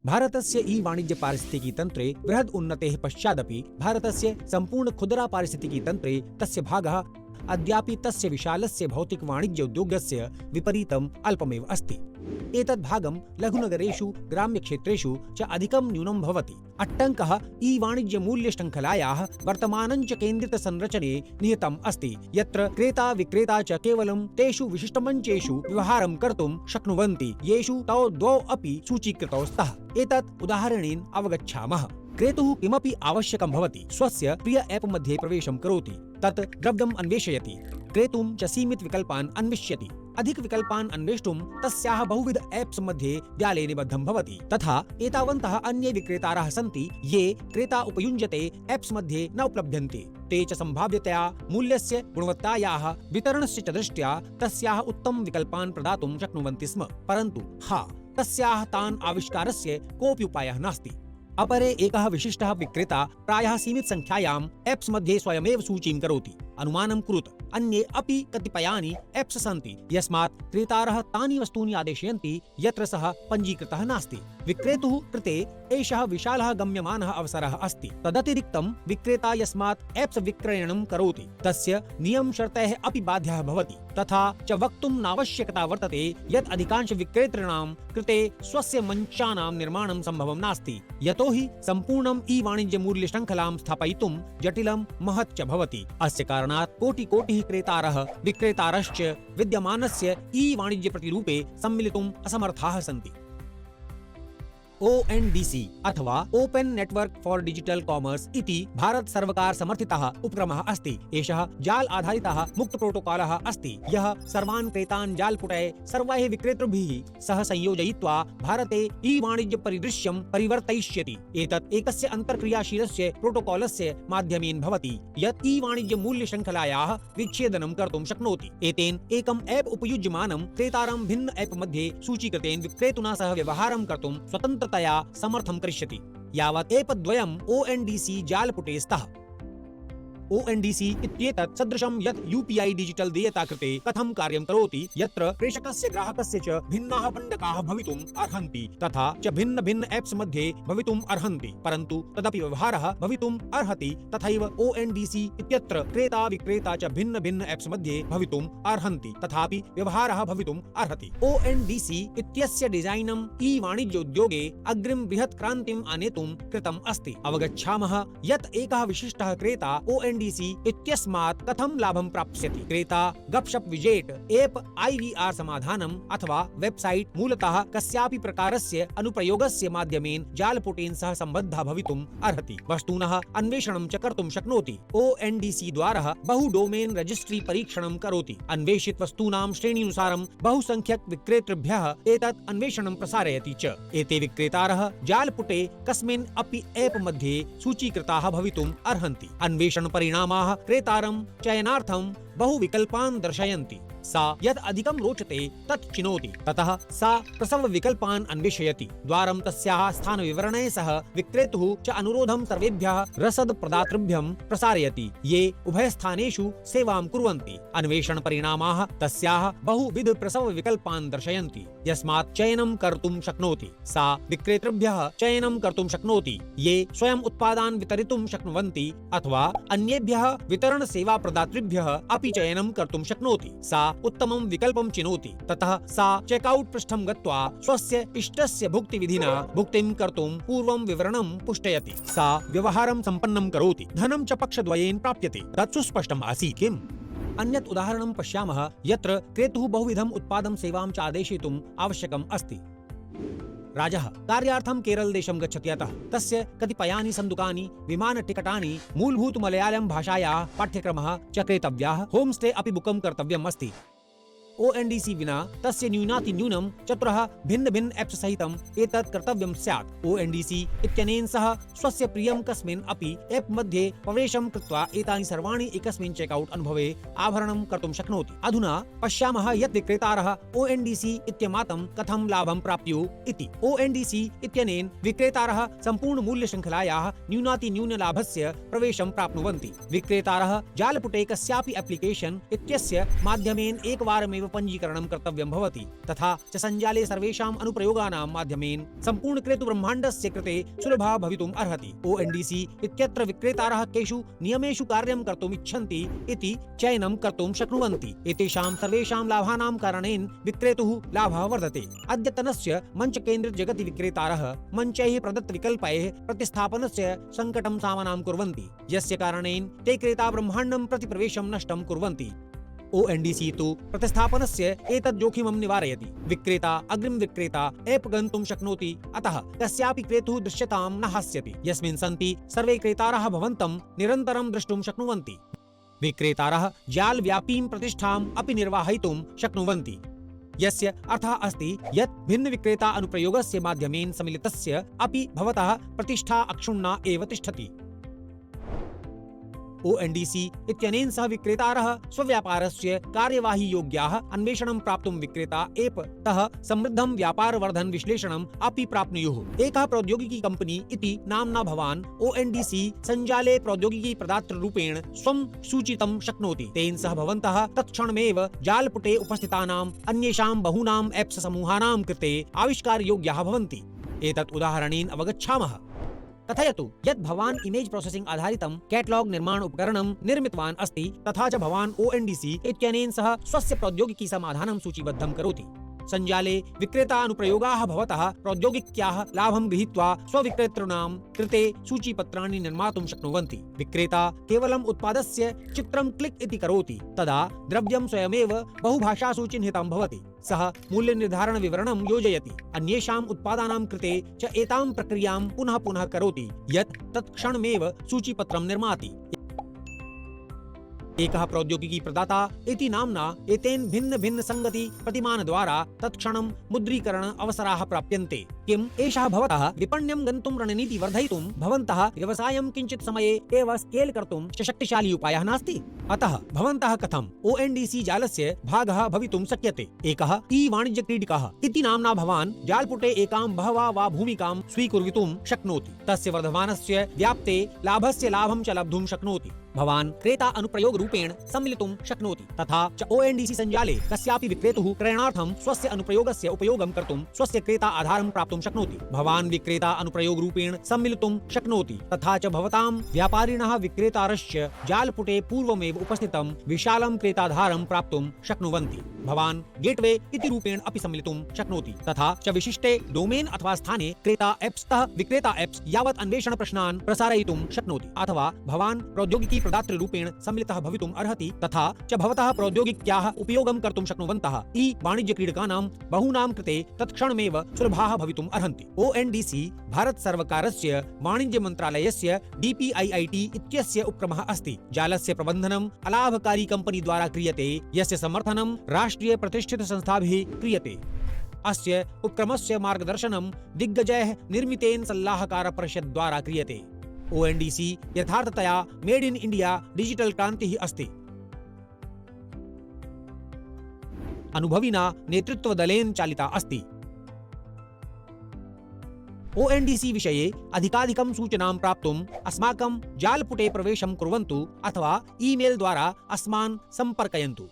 भारतस्य ई-वाणिज्य पारिस्थितिकी तन्त्रे बृहद् उन्नतेः पश्चादपि भारतस्य सम्पूर्ण खुदरा पारिस्थितिकी तन्त्रे तस्य भागः अद्यापि तस्य विशालस्य भौतिक वाणिज्य उद्योगस्य विपरीतम् अल्पमेव अस्ति। एतद् भागं लघुनगरेषु ग्राम्यक्षेत्रेषु च अधिकं न्यूनं भवति। अट्टङ्कः ई-वाणिज्य मूल्यशृङ्खलायाः वर्तमानञ्च केन्द्रितसंरचने निहितम् अस्ति, यत्र क्रेता विक्रेता च केवलं तेषु विशिष्टमञ्चेषु व्यवहारं कर्तुं शक्नुवन्ति येषु तौ द्वौ अपि सूचीकृतौ स्तः। एतत् उदाहरणेन अवगच्छामः। क्रेतुः किमपि आवश्यकं भवति, स्वस्य प्रिय ऐप् मध्ये प्रवेशं करोति, तत् द्रव्यम् अन्वेषयति, क्रेतुं च सीमित विकल्पान् अन्विष्यति। अधिक विकल्पान् अन्वेष्टुं तस्याः बहुविध ऐप्स् मध्ये जाले निबद्धं भवति। तथा एतावन्तः अन्ये विक्रेतारः सन्ति ये क्रेता उपयुञ्जते ऐप्स् मध्ये न उपलभ्यन्ते। ते च सम्भाव्यतया मूल्यस्य, गुणवत्तायाः, वितरणस्य च दृष्ट्या तस्याः उत्तम विकल्पान् प्रदातुं शक्नुवन्ति स्म, परन्तु तस्याः तान् आविष्कारस्य कोऽपि उपायः नास्ति। अपरे एकः विशिष्टः विक्रेता प्रायः सीमित संख्यायाम् ऐप्स् मध्ये स्वयमेव सूचीं करोति। अनुमानं कुरुत, अन्ये अपि कतिपयानि ऐप्स् सन्ति यस्मात् क्रेतारः तानि वस्तूनि आदेशयन्ति यत्र सः पञ्जीकृतः नास्ति। विक्रेतुः कृते एषः विशालः गम्यमानः अवसरः अस्ति। तदतिरिक्तं विक्रेता यस्मात् ऐप्स् विक्रयणं करोति तस्य नियमशर्तैः अपि बाध्यः भवति। तथा च वक्तुं नावश्यकता वर्तते यत् अधिकांश विक्रेतॄणां कृते स्वस्य मञ्चानां निर्माणं सम्भवं नास्ति, यतोहि सम्पूर्णम् ई-वाणिज्य मूल्यशृङ्खलां स्थापयितुं जटिलं महत् च भवति। अस्य कारणात् कोटिकोटिः क्रेतारः विक्रेतारश्च विद्यमानस्य ई-वाणिज्य प्रतिरूपे सम्मिलितुम् असमर्थाः सन्ति। ONDC अथवा open network for digital commerce इति भारत सर्वकार समर्थितः उपक्रमः अस्ति। एषः जाल आधारितः मुक्त प्रोटोकॉलः अस्ति, यः सर्वान् क्रेतान् जालपुटे सर्वैः विक्रेतृभिः सह संयोजयित्वा भारते ई-वाणिज्य परिदृश्यं परिवर्तयिष्यति। एतत् एकस्य अन्तर्क्रियाशीलस्य प्रोटोकॉलस्य माध्यमेन भवति, यत् ई-वाणिज्य मूल्यशृङ्खलायाः विच्छेदनं कर्तुं शक्नोति। एतेन एकम् ऐप् उपयुज्यमानं क्रेतारं भिन्न ऐप् मध्ये सूचीकृतेन विक्रेतुना सह व्यवहारं कर्तुं स्वतन्त्रतया समर्थं करिष्यति, यावत् ऐप् द्वयम् ONDC जालपुटे स्तः। ONDC इत्येतत् सदृशं यत् UPI डिजिटल देयता कृते कथं कार्यं करोति, यत्र प्रेषकस्य ग्राहकस्य च भिन्नाः पण्डकाः भवितुम् अर्हन्ति तथा च भिन्न भिन्न ऐप्स् मध्ये भवितुम् अर्हन्ति, परन्तु तदपि व्यवहारः भवितुम् अर्हति। तथैव ONDC इत्यत्र क्रेता विक्रेता च भिन्न भिन्न ऐप्स् मध्ये भवितुम् अर्हन्ति, तथापि व्यवहारः भवितुम् अर्हति। ONDC इत्यस्य डिजाइनं ई-वाणिज्य उद्योगे अग्रिम बृहत् क्रान्तिम् आनेतुं कृतम् अस्ति। अवगच्छामः यत् एकः विशिष्टः क्रेता ONDC इत्यस्मात् कथं लाभं प्राप्स्यति। क्रेता गपशप विजेट ऐप् IVR समाधानम् अथवा वेबसाइट मूलतः कस्यापि प्रकारस्य अनुप्रयोगस्य माध्यमेन जालपुटेन सह सम्बद्धः भवितुम् अर्हति। वस्तूनः अन्वेषणं च कर्तुं शक्नोति। ONDC द्वारा बहु डोमेन रजिस्ट्री परीक्षणं करोति। अन्वेषित वस्तूनां श्रेणीनुसारं बहुसंख्यक विक्रेतृभ्यः एतत् अन्वेषणं प्रसारयति च। एते विक्रेतारः जालपुटे कस्मिन् अपि ऐप् मध्ये सूचीकृताः भवितुम् अर्हन्ति। अन्वेषण परिणामाः क्रेतारं चयनार्थं बहु विकल्पान् दर्शयन्ति। सा यत् अधिकं रोचते तत् चिनोति, ततः सा प्रसव विकल्पान् अन्वेषयति। द्वारं तस्याः स्थानविवरणेन सह विक्रेतुः च अनुरोधं सर्वेभ्यः रसद प्रदातृभ्यं प्रसारयति, ये उभयस्थानेषु सेवां कुर्वन्ति। अन्वेषण परिणामाः तस्याः बहुविध प्रसव विकल्पान् दर्शयन्ति, यस्मात् चयनं कर्तुं शक्नोति। सा विक्रेतृभ्यः चयनं कर्तुं शक्नोति ये स्वयं उत्पादान् वितरितुं शक्नुवन्ति अथवा अन्येभ्यः वितरण सेवा प्रदातृभ्यः अपि चयनं कर्तुं शक्नोति। सा उत्तमं विकल्पं चिनोति, ततः सा चेकआउट पृष्ठं गत्वा स्वस्य इष्टस्य भुक्तिविधिना भुक्तिं कर्तुं पूर्वं विवरणं पुष्टयति। सा व्यवहारं सम्पन्नं करोति, धनं च पक्षद्वयेन प्राप्यते। तत् सुस्पष्टम् आसीत् किम्? अन्यत् उदाहरणं पश्यामः यत्र क्रेतुः बहुविधम् उत्पादं सेवां च आदेशयितुम् आवश्यकम् अस्ति। राजः कार्यार्थं केरल देशं गच्छति, अतः तस्य कतिपयानि सन्दुकानि, विमानटिकटानि, मूलभूत मलयालम भाषायाः पाठ्यक्रमः च क्रेतव्याः। होम स्टे अपि बुकं कर्तव्यम् अस्ति। ONDC विना तस्य न्यूनातिन्यूनं 4 भिन्न भिन्न ऐप्स् सहितम् एतत् कर्तव्यं स्यात्। ONDC इत्यनेन सह स्वस्य प्रियं कस्मिन् अपि ऐप् मध्ये प्रवेशं कृत्वा एतानि सर्वाणि एकस्मिन् चेकआउट अनुभवे आभरणं कर्तुं शक्नोति। अधुना पश्यामः यत् विक्रेतारः ONDC इत्यमातं कथं लाभं प्राप्युः इति। ONDC इत्यनेन विक्रेतारः सम्पूर्ण मूल्यशृङ्खलायाः न्यूनातिन्यूनलाभस्य प्रवेशं प्राप्नुवन्ति। विक्रेतारः जालपुटे कस्यापि एप्लिकेशन् इत्यस्य माध्यमेन एकवारमेव एव पञ्जीकरणं कर्तव्यं भवति। तथा च सञ्जाले सर्वेषाम् अनुप्रयोगानां माध्यमेन सम्पूर्णक्रेतुब्रह्माण्डस्य कृते सुलभा भवितुम् अर्हति। ONDC इत्यत्र विक्रेतारः केषु नियमेषु कार्यं कर्तुम् इच्छन्ति इति चयनं कर्तुं शक्नुवन्ति। एतेषां सर्वेषां लाभानां कारणेन विक्रेतुः लाभः वर्धते। अद्यतनस्य मञ्चकेन्द्रित जगति विक्रेतारः मञ्चैः प्रदत्तविकल्पैः प्रतिस्थापनस्य सङ्कटं सामनां कुर्वन्ति, यस्य कारणेन ते क्रेता ब्रह्माण्डं प्रति प्रवेशं नष्टं कुर्वन्ति। ONDC तु प्रतिस्थापनस्य एतत् जोखिमं निवारयति। विक्रेता अग्रिम विक्रेता ऐप् गन्तुं शक्नोति, अतः कस्यापि क्रेतुः दृश्यतां न हास्यति, यस्मिन् सन्ति सर्वे क्रेतारः भवन्तं निरन्तरं द्रष्टुं शक्नुवन्ति। विक्रेतारः जालव्यापीं प्रतिष्ठाम् अपि निर्वाहयितुं शक्नुवन्ति, यस्य अर्थः अस्ति यत् भिन्न विक्रेता अनुप्रयोगस्य माध्यमेन सम्मिलितस्य अपि भवतः प्रतिष्ठा अक्षुण्णा एव तिष्ठति। ONDC इत्यनेन सह विक्रेतारः स्वव्यापारस्य कार्यवाही योग्याः अन्वेषणं प्राप्तुं विक्रेता ऐप् तः समृद्धं व्यापारवर्धन विश्लेषणम् अपि प्राप्नुयुः। एकः प्रौद्योगिकी कंपनी इति नाम्ना भवान् ONDC सञ्जाले प्रौद्योगिकी प्रदातृरूपेण स्वं सूचितं शक्नोति। तेन सह भवन्तः तत्क्षणमेव जालपुटे उपस्थितानाम् अन्येषां बहूनां एप्स् समूहानां कृते आविष्कारयोग्याः भवन्ति। एतत् उदाहरणेन अवगच्छामः। कथयतु यत् भवान् इमेज प्रोसेसिंग आधारितं कैटलॉग निर्माण उपकरणं निर्मितवान् अस्ति, तथा च भवान् ONDC इत्यनेन सह स्वस्य प्रौद्योगिकी समाधानं सूचीबद्धं करोति। सञ्जाले विक्रेता अनुप्रयोगाः भवतः प्रौद्योगिक्याः लाभं गृहीत्वा स्वविक्रेतॄणां कृते सूचीपत्राणि निर्मातुं शक्नुवन्ति। विक्रेता केवलम् उत्पादस्य चित्रं क्लिक् इति करोति, तदा द्रव्यं स्वयमेव बहुभाषासु चिह्नितं भवति। सः मूल्यनिर्धारण विवरणं योजयति, अन्येषाम् उत्पादानां कृते च एतां प्रक्रियां पुनः पुनः करोति, यत् तत्क्षणमेव सूचीपत्रं निर्माति। एकः प्रौद्योगिकी प्रदाता इति नाम्ना एतेन भिन्न भिन्न संगति प्रतिमान द्वारा तत्क्षणं मुद्रीकरण अवसराः प्राप्यन्ते। किम् एषः भवतः विपण्यं गन्तुं रणनीति वर्धयितुं भवन्तः व्यवसायं किञ्चित् समये एव स्केल कर्तुं च शक्तिशाली उपायः नास्ति? अतः भवन्तः कथं ONDC जालस्य भागः भवितुं शक्यते? एकः ई-वाणिज्यक्रीडिकः इति नाम्ना भवान् जालपुटे एकां बहवा वा भूमिकां स्वीकुर्वितुं शक्नोति। तस्य वर्धमानस्य व्याप्ते लाभस्य लाभं च लब्धुं शक्नोति। भवान् क्रेता अनुप्रयोग रूपेण सम्मिलितुं शक्नोति, तथा च ONDC सञ्जाले कस्यापि विक्रेतुः क्रयणार्थं स्वस्य अनुप्रयोगस्य उपयोगं कर्तुं स्वस्य क्रेता आधारं प्राप्तुं शक्नोति। भवान् विक्रेता अनुप्रयोग रूपेण सम्मिलितुं शक्नोति, तथा च भवतां व्यापारिणः विक्रेतारस्य जालपुटे पूर्वमेव उपस्थितं विशालं क्रेताधारं प्राप्तुं शक्नुवन्ति। भवान् गेटवे इति रूपेण अपि सम्मिलितुं शक्नोति, तथा च विशिष्टे डोमेन अथवा स्थाने क्रेता एप्स् तः विक्रेता एप्स् यावत् अन्वेषण प्रश्नान् प्रसारयितुं शक्नोति। अथवा भवान् प्रौद्योगिकी प्रदातृरूपेण सम्मिलितः भवितुम् अर्हति, तथा च भवतः प्रौद्योगिक्याः उपयोगं कर्तुं शक्नुवन्तः ई-वाणिज्यक्रीडकानां बहूनां कृते तत्क्षणमेव सुलभाः भवितुम् अर्हन्ति। ONDC भारत सर्वकारस्य वाणिज्य मन्त्रालयस्य DPIIT इत्यस्य उपक्रमः अस्ति। जालस्य प्रबन्धनम् अलाभकारी कंपनी द्वारा क्रियते, यस्य समर्थनं राष्ट्रिय प्रतिष्ठित संस्थाभिः क्रियते। अस्य उपक्रमस्य मार्गदर्शनं दिग्गजैः निर्मितेन सल्लाहकार परिषद् द्वारा क्रियते। ONDC यथार्थतया मेड इन इंडिया डिजिटल क्रान्तिः अस्ति। अनुभविना नेतृत्वदलेन चालिता अस्ति। ONDC विषये अधिकाधिकं सूचनां प्राप्तुम् अस्माकं जालपुटे प्रवेशं कुर्वन्तु अथवा ईमेल द्वारा अस्मान् सम्पर्कयन्तु।